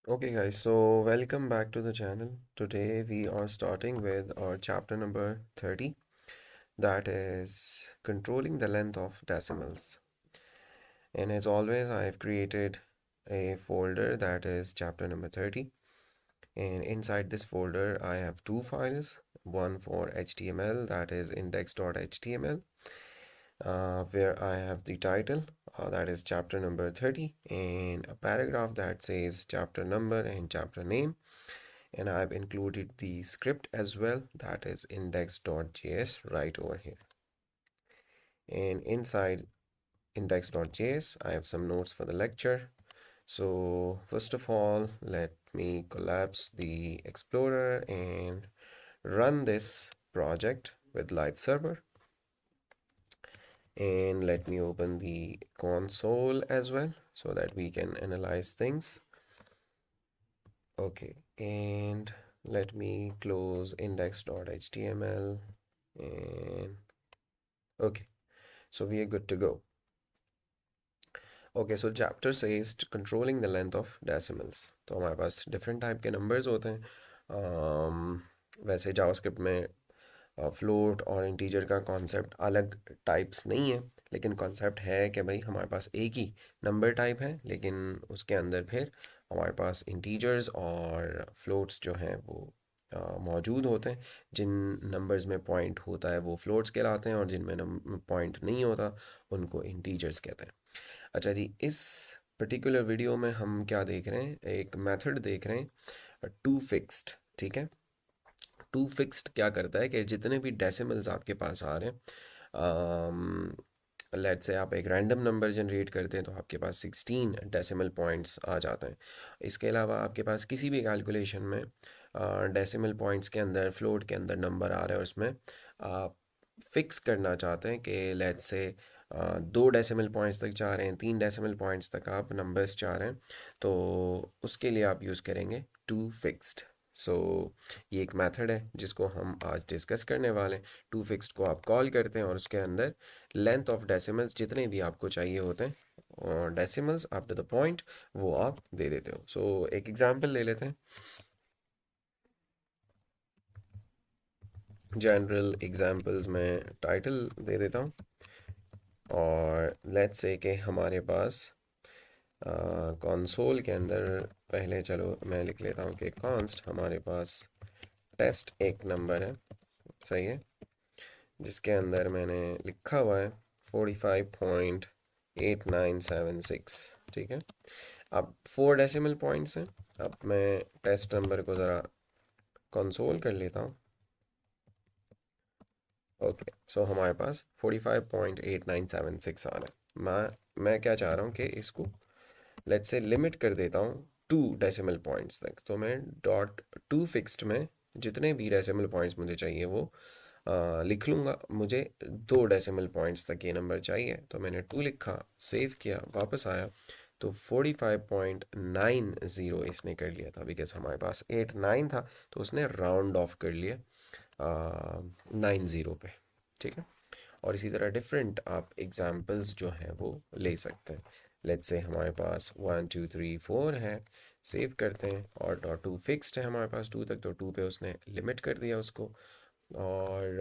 Okay, guys, so welcome back to the channel. Today we are starting with our chapter number 30, that is controlling the length of decimals. And as always, I have created a folder that is chapter number 30. And inside this folder, I have two files, one for HTML, that is index.html, where I have the title, that is chapter number 30, and a paragraph that says chapter number and chapter name. And I've included the script as well, that is index.js right over here. And inside index.js, I have some notes for the lecture. So first of all, let me collapse the Explorer and run this project with live server. And let me open the console as well so that we can analyze things. Okay, and let me close index.html and okay, so we are good to go. Okay, so chapter says controlling the length of decimals. तो हमारे पास different type के numbers होते हैं. वैसे JavaScript में float और integer का concept अलग टाइप्स नहीं है, लेकिन कॉन्सेप्ट है कि भाई हमारे पास एक ही नंबर टाइप है, लेकिन उसके अंदर फिर हमारे पास इंटीजर्स और फ्लोट्स जो हैं वो मौजूद होते हैं. जिन नंबर्स में पॉइंट होता है वो फ्लोट्स कहलाते हैं, और जिनमें पॉइंट नहीं होता उनको इंटीजर्स कहते हैं. अच्छा जी, इस पर्टिकुलर वीडियो में हम क्या देख रहे हैं, एक मेथड देख रहे हैं टू फिक्स्ड. ठीक है, टू फिक्स्ड क्या करता है कि जितने भी डेसिमल्स आपके पास आ रहे हैं, लेट्स से आप एक रैंडम नंबर जनरेट करते हैं तो आपके पास 16 डेसिमल पॉइंट्स आ जाते हैं. इसके अलावा आपके पास किसी भी कैलकुलेशन में डेसिमल पॉइंट्स के अंदर फ्लोट के अंदर नंबर आ रहा है, उसमें आप फिक्स करना चाहते हैं कि लेट्स से 2 डेसिमल पॉइंट्स तक चाह रहे हैं, 3 डेसिमल पॉइंट्स तक आप नंबर्स चाह रहे हैं, तो उसके लिए आप यूज़ करेंगे टू फिक्स्ड. सो ये एक मेथड है जिसको हम आज डिस्कस करने वाले हैं. टू फिक्स्ड को आप कॉल करते हैं और उसके अंदर लेंथ ऑफ डेसिमल्स जितने भी आपको चाहिए होते हैं और decimals up to the point वो आप दे देते हो. सो एक एग्जांपल ले लेते हैं. जनरल एग्जांपल्स में टाइटल दे देता हूँ, और लेट्स से कि हमारे पास कंसोल के अंदर पहले चलो मैं लिख लेता हूँ कि कॉन्स्ट हमारे पास टेस्ट एक नंबर है, सही है, जिसके अंदर मैंने लिखा हुआ है 45.8976. ठीक है, अब 4 डेसिमल पॉइंट्स हैं. अब मैं टेस्ट नंबर को ज़रा कंसोल कर लेता हूँ. ओके, सो हमारे पास 45.8976 आ रहा है. मैं क्या चाह रहा हूँ कि इसको लेट्स से लिमिट कर देता हूँ 2 डेसिमल पॉइंट्स तक. तो मैं डॉट टू फिक्स्ड में जितने भी डेसिमल पॉइंट्स मुझे चाहिए वो लिख लूँगा. मुझे 2 डेसिमल पॉइंट्स तक ये नंबर चाहिए, तो मैंने 2 लिखा, सेव किया, वापस आया तो 45.90 इसने कर लिया था, बिकॉज हमारे पास 89 था तो उसने राउंड ऑफ कर लिया 90 पे. ठीक है, और इसी तरह डिफरेंट आप एग्जाम्पल्स जो हैं वो ले सकते हैं. लेट्स से हमारे पास 1 2 3 4 है, सेव करते हैं, और डॉट टू फिक्स्ड है हमारे पास 2 तक, तो 2 पे उसने लिमिट कर दिया उसको. और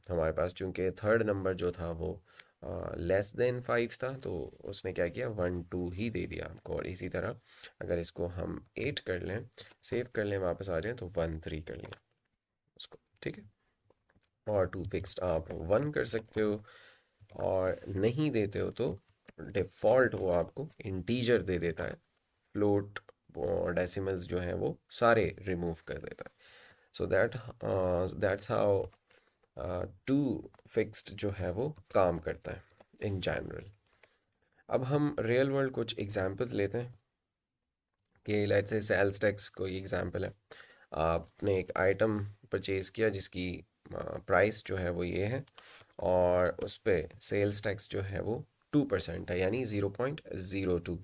हमारे पास चूंकि थर्ड नंबर जो था वो लेस देन 5 था, तो उसने क्या किया 1 2 ही दे दिया हमको. और इसी तरह अगर इसको हम 8 कर लें, सेव कर लें, वापस आ जाए तो 1 3 कर लें उसको. ठीक है, और टू फिक्स्ड आप 1 कर सकते हो, और नहीं देते हो तो डिफ़ॉल्ट वो आपको इंटीजर दे देता है. फ्लोट और डेसिमल्स जो हैं वो सारे रिमूव कर देता है. So that's how to fixed जो है वो काम करता है इन जनरल. अब हम रियल वर्ल्ड कुछ एग्जांपल्स लेते हैं कि लेट्स से सेल्स टैक्स कोई एग्जांपल है. आपने एक आइटम परचेज़ किया जिसकी प्राइस जो है वो ये है, और उस पर सेल्स टैक्स जो है वो 2% है, यानी 0.02.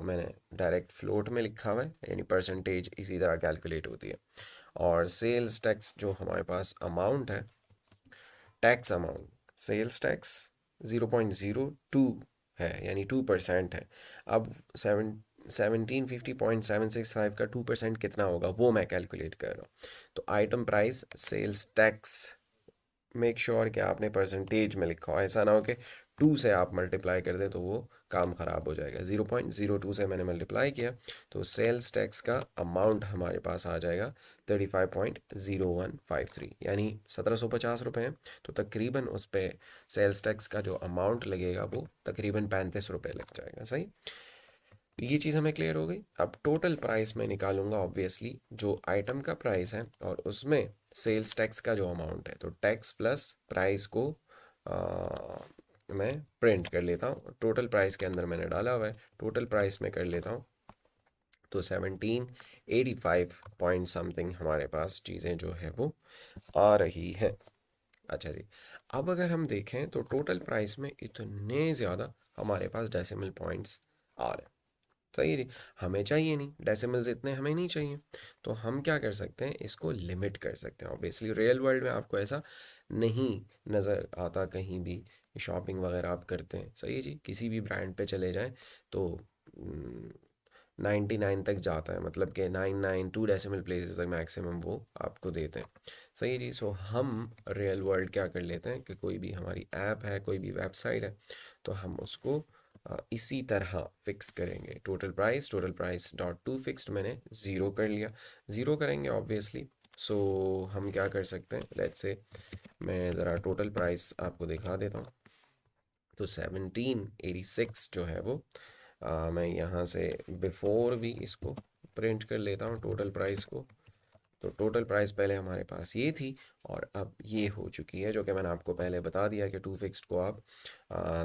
मैंने डायरेक्ट फ्लोट में लिखा हुआ है, यानी परसेंटेज इसी तरह कैलकुलेट होती है. और सेल्स टैक्स जो हमारे पास अमाउंट है, टैक्स अमाउंट, सेल्स टैक्स 0.02 है, यानी 2% है. अब 1750.765 का 2% कितना होगा वो मैं कैलकुलेट कर रहा हूँ। तो item price sales tax, make sure कि आपने परसेंटेज में लिखा हो, ऐसा ना हो कि 2 से आप मल्टीप्लाई कर दे तो वो काम ख़राब हो जाएगा। 0.02 से मैंने मल्टीप्लाई किया तो सेल्स टैक्स का अमाउंट हमारे पास आ जाएगा 35.0153, यानी 1750 रुपये हैं। तो तकरीबन उस पर सेल्स टैक्स का जो अमाउंट लगेगा वो तकरीबन 35 रुपये लग जाएगा। सही, तो ये चीज़ हमें क्लियर हो गई। अब टोटल प्राइस मैं निकालूंगा ऑब्वियसली जो आइटम का प्राइस है और उसमें सेल्स टैक्स का जो अमाउंट है, तो टैक्स प्लस प्राइस को मैं प्रिंट कर लेता हूँ। टोटल प्राइस के अंदर मैंने डाला हुआ है, टोटल प्राइस में कर लेता हूँ। तो 1785 पॉइंट समथिंग हमारे पास चीज़ें जो है वो आ रही है। अच्छा जी, अब अगर हम देखें तो टोटल प्राइस में इतने ज़्यादा हमारे पास डेसिमल पॉइंट्स आ रहे हैं। सही है जी, हमें चाहिए नहीं डेसिमल्स, इतने हमें नहीं चाहिए। तो हम क्या कर सकते हैं, इसको लिमिट कर सकते हैं। ऑब्वियसली रियल वर्ल्ड में आपको ऐसा नहीं नज़र आता कहीं भी, शॉपिंग वगैरह आप करते हैं, सही है जी, किसी भी ब्रांड पे चले जाएं तो 99 तक जाता है, मतलब कि 992 डेसिमल प्लेसेस तक मैक्सिमम वो आपको देते हैं। सही है जी। सो हम रियल वर्ल्ड क्या कर लेते हैं कि कोई भी हमारी ऐप है, कोई भी वेबसाइट है, तो हम उसको इसी तरह फिक्स करेंगे। Total price dot to fixed मैंने ज़ीरो कर लिया, ज़ीरो करेंगे ऑब्वियसली। सो हम क्या कर सकते हैं, लेट्स से मैं ज़रा टोटल प्राइस आपको दिखा देता हूँ। तो 1786 जो है वो मैं यहाँ से बिफोर भी इसको प्रिंट कर लेता हूँ टोटल प्राइस को। तो टोटल प्राइस पहले हमारे पास ये थी और अब ये हो चुकी है, जो कि मैंने आपको पहले बता दिया कि टू फिक्स्ड को आप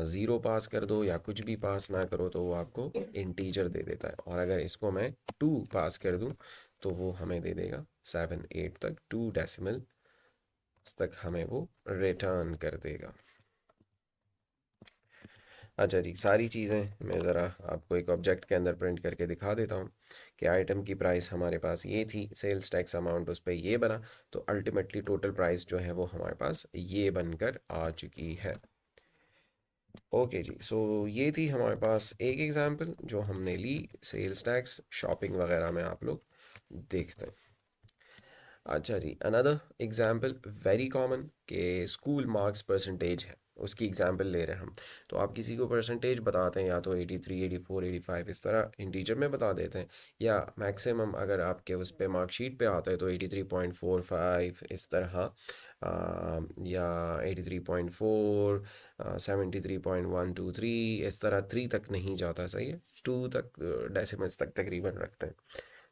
ज़ीरो पास कर दो या कुछ भी पास ना करो तो वो आपको इंटीजर दे देता है। और अगर इसको मैं 2 पास कर दूं तो वो हमें दे देगा 7 8 तक, 2 डेसिमल तक हमें वो रिटर्न कर देगा। अच्छा जी, सारी चीज़ें मैं ज़रा आपको एक ऑब्जेक्ट के अंदर प्रिंट करके दिखा देता हूँ कि आइटम की प्राइस हमारे पास ये थी, सेल्स टैक्स अमाउंट उस पर ये बना, तो अल्टीमेटली टोटल प्राइस जो है वो हमारे पास ये बनकर आ चुकी है। ओके जी, सो ये थी हमारे पास एक एग्जांपल जो हमने ली सेल्स टैक्स शॉपिंग वगैरह में आप लोग देखते हैं। अच्छा जी, अनदर एग्जाम्पल वेरी कॉमन के स्कूल मार्क्स परसेंटेज है, उसकी एग्जाम्पल ले रहे हैं हम। तो आप किसी को परसेंटेज बताते हैं या तो 83 84 85 इस तरह इंटीजर में बता देते हैं, या मैक्सिमम अगर आपके उस पे मार्कशीट पे आता है तो 83.45 इस तरह, या 83.4, 73.123 इस तरह, 3 तक नहीं जाता, सही है, 2 तक डेसिमल्स तक तकरीबन रखते हैं।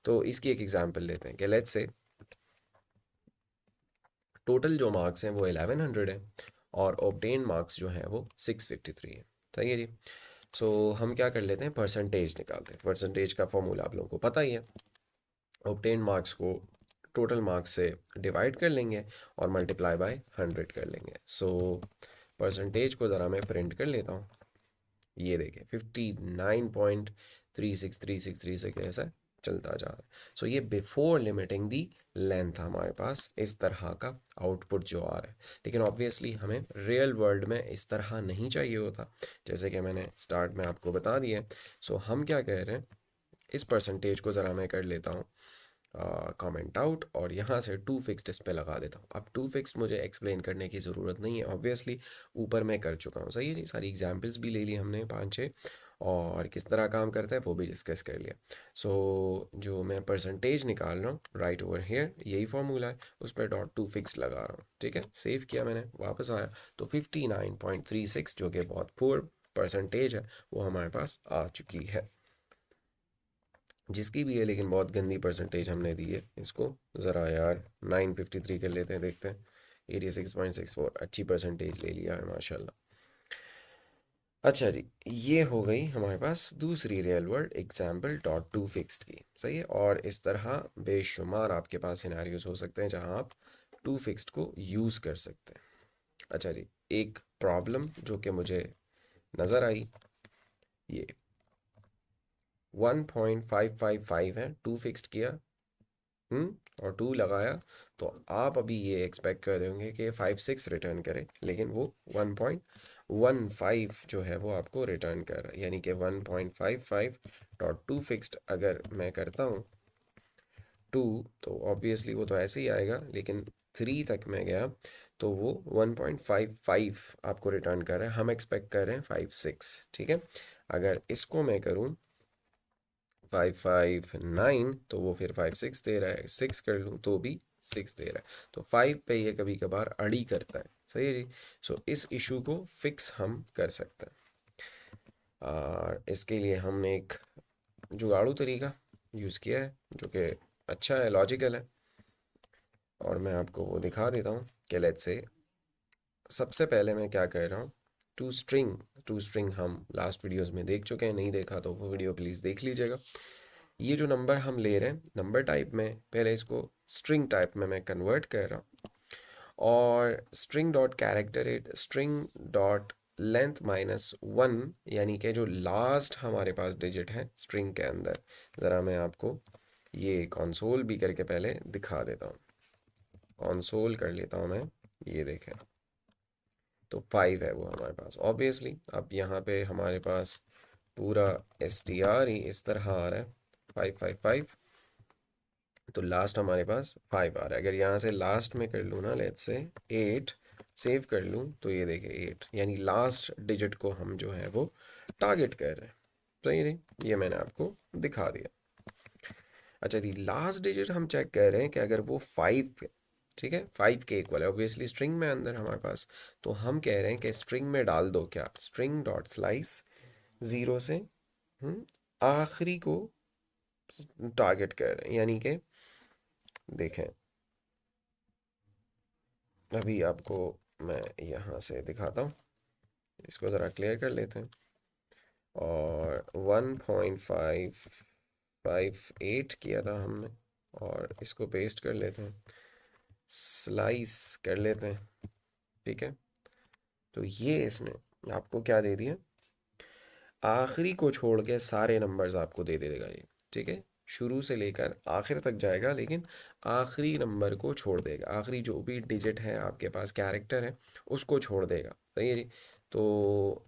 तो इसकी एक एग्जाम्पल लेते हैं कि लेट्स से टोटल जो मार्क्स हैं वो 1100 है और ऑब्टेन मार्क्स जो हैं वो 653 है। सही है जी। सो हम क्या कर लेते हैं, परसेंटेज निकालते हैं। परसेंटेज का फॉर्मूला आप लोगों को पता ही है, ऑब्टेन मार्क्स को टोटल मार्क्स से डिवाइड कर लेंगे और मल्टीप्लाई बाय 100 कर लेंगे। सो परसेंटेज को ज़रा मैं प्रिंट कर लेता हूँ। ये देखिए 59.363636 ऐसा चलता जा रहा है। सो ये बिफोर लिमिटिंग दी लेंथ हमारे पास इस तरह का आउटपुट जो आ रहा है। लेकिन ऑब्वियसली हमें रियल वर्ल्ड में इस तरह नहीं चाहिए होता, जैसे कि मैंने स्टार्ट में आपको बता दिया है। सो हम क्या कह रहे हैं, इस परसेंटेज को ज़रा मैं कर लेता हूँ कमेंट आउट और यहाँ से टू फिक्स्ड इस पे लगा देता हूँ। अब टू फिक्स्ड मुझे एक्सप्लेन करने की ज़रूरत नहीं है, ऑब्वियसली ऊपर मैं कर चुका हूँ। सही है जी, सारी एग्जांपल्स भी ले ली हमने 5 6, और किस तरह काम करता है वो भी डिस्कस कर लिया। सो जो मैं परसेंटेज निकाल रहा हूँ राइट ओवर हेयर, यही फॉर्मूला है, उस पर डॉट टू फिक्स्ड लगा रहा हूँ। ठीक है, सेव किया मैंने, वापस आया तो 59.36 जो कि बहुत पुअर परसेंटेज है वो हमारे पास आ चुकी है, जिसकी भी है लेकिन बहुत गंदी परसेंटेज हमने दी है इसको। ज़रा यार 953 कर लेते हैं, देखते हैं। 86.64 अच्छी परसेंटेज ले लिया है माशाल्लाह। अच्छा जी, ये हो गई हमारे पास दूसरी real world example dot to fixed की। सही है, और इस तरह बेशुमार आपके पास सिनेरियोज हो सकते हैं जहां आप टू फिक्स्ड को यूज़ कर सकते हैं। अच्छा जी, एक प्रॉब्लम जो कि मुझे नज़र आई, ये 1.555 है, टू फिक्स्ड किया, और 2 लगाया, तो आप अभी ये एक्सपेक्ट कर रहे होंगे कि 5 6 रिटर्न करे, लेकिन वो 1.15 जो है वो आपको रिटर्न कर रहा है, यानी कि 1.55 फिक्स्ड अगर मैं करता हूँ 2, तो ऑब्वियसली वो तो ऐसे ही आएगा, लेकिन 3 तक मैं गया तो वो 1.55 आपको रिटर्न कर रहा है। हम एक्सपेक्ट कर रहे हैं 5.6, ठीक है। अगर इसको मैं करूँ 559 तो वो फिर 5.6 दे रहा है, 6 कर लूँ तो भी 6 दे रहा है। तो 5 पे ये कभी कभार अड़ी करता है, सही है जी। सो इस इशू को फिक्स हम कर सकते हैं, और इसके लिए हमने एक जुगाड़ू तरीका यूज़ किया है जो कि अच्छा है, लॉजिकल है, और मैं आपको वो दिखा देता हूँ कि लेट्स से सबसे पहले मैं क्या कर रहा हूँ। टू स्ट्रिंग हम लास्ट वीडियोस में देख चुके हैं, नहीं देखा तो वो वीडियो प्लीज़ देख लीजिएगा। ये जो नंबर हम ले रहे हैं नंबर टाइप में, पहले इसको स्ट्रिंग टाइप में मैं कन्वर्ट कर रहा हूँ, और string dot character eight string dot length -1, यानी कि जो लास्ट हमारे पास डिजिट है स्ट्रिंग के अंदर। ज़रा मैं आपको ये कंसोल भी करके पहले दिखा देता हूँ, कंसोल कर लेता हूँ मैं, ये देखें। तो 5 है वो हमारे पास ऑब्वियसली। अब यहाँ पे हमारे पास पूरा एस टी आर ही इस तरह आ रहा है, 555, तो लास्ट हमारे पास 5 आ रहा है। अगर यहाँ से लास्ट में कर लूँ ना, लेट्स से 8 सेव कर लूँ, तो ये देखिए 8, यानी लास्ट डिजिट को हम जो है वो टारगेट कर रहे हैं। तो ये मैंने आपको दिखा दिया। अच्छा जी, लास्ट डिजिट हम चेक कर रहे हैं कि अगर वो 5, ठीक है, 5 के इक्वल है, ऑब्वियसली स्ट्रिंग में अंदर हमारे पास, तो हम कह रहे हैं कि स्ट्रिंग में डाल दो क्या, स्ट्रिंग डॉट स्लाइस 0 से आखिरी को टारगेट कर रहे हैं, यानी कि देखें, अभी आपको मैं यहाँ से दिखाता हूँ, इसको ज़रा क्लियर कर लेते हैं, और 1.558 किया था हमने, और इसको पेस्ट कर लेते हैं, स्लाइस कर लेते हैं, ठीक है। तो ये इसने आपको क्या दे दिया, आखिरी को छोड़ के सारे नंबर्स आपको दे देगा ये, ठीक है। शुरू से लेकर आखिर तक जाएगा, लेकिन आखिरी नंबर को छोड़ देगा, आखिरी जो भी डिजिट है आपके पास, कैरेक्टर है, उसको छोड़ देगा, सही है जी। तो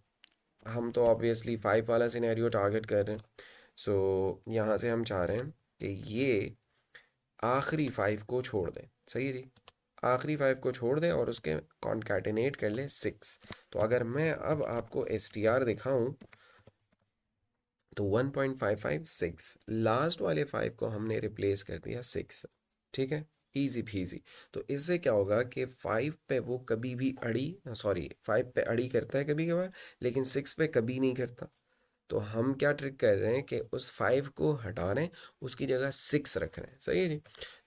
हम तो ऑब्वियसली 5 वाला सिनेरियो टारगेट कर रहे हैं। सो यहाँ से हम चाह रहे हैं कि ये आखिरी 5 को छोड़ दें, सही है जी। आखिरी 5 को छोड़ दें और उसके कॉन्कैटिनेट कर लें 6। तो अगर मैं अब आपको एस टी आर दिखाऊँ, तो 1.556, लास्ट वाले 5 को हमने रिप्लेस कर दिया 6, ठीक है, इजी फीजी। तो इससे क्या होगा कि 5 पे वो कभी भी अड़ी, सॉरी 5 पे अड़ी करता है कभी कभार, लेकिन 6 पे कभी नहीं करता। तो हम क्या ट्रिक कर रहे हैं कि उस 5 को हटा रहे हैं, उसकी जगह 6 रख रहे हैं, सही है जी।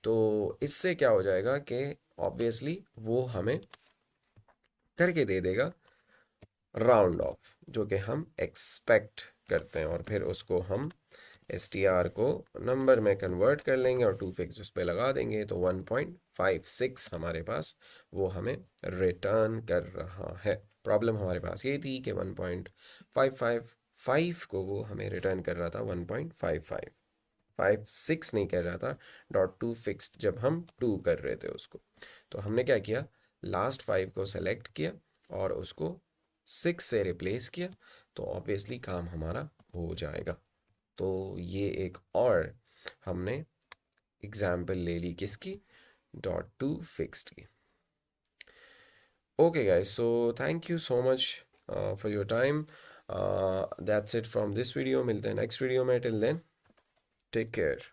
तो इससे क्या हो जाएगा कि ऑब्वियसली वो हमें करके दे देगा राउंड ऑफ, जो कि हम एक्सपेक्ट करते हैं, और फिर उसको हम एस टी आर को नंबर में कन्वर्ट कर लेंगे और टू फिक्स उस पर लगा देंगे, तो 1.56 हमारे पास वो हमें रिटर्न कर रहा है। प्रॉब्लम हमारे पास ये थी कि 1.555 को वो हमें रिटर्न कर रहा था 1.55, 56 नहीं कर रहा था, डॉट टू फिक्स्ड जब हम 2 कर रहे थे उसको। तो हमने क्या किया, लास्ट 5 को सेलेक्ट किया और उसको 6 से रिप्लेस किया, तो ऑब्वियसली काम हमारा हो जाएगा। तो ये एक और हमने एग्जाम्पल ले ली किसकी, डॉट टू फिक्स्ड की। Okay guys, so thank you so much for your time. That's it from this video, मिलते हैं नेक्स्ट वीडियो में, टिल देन टेक केयर।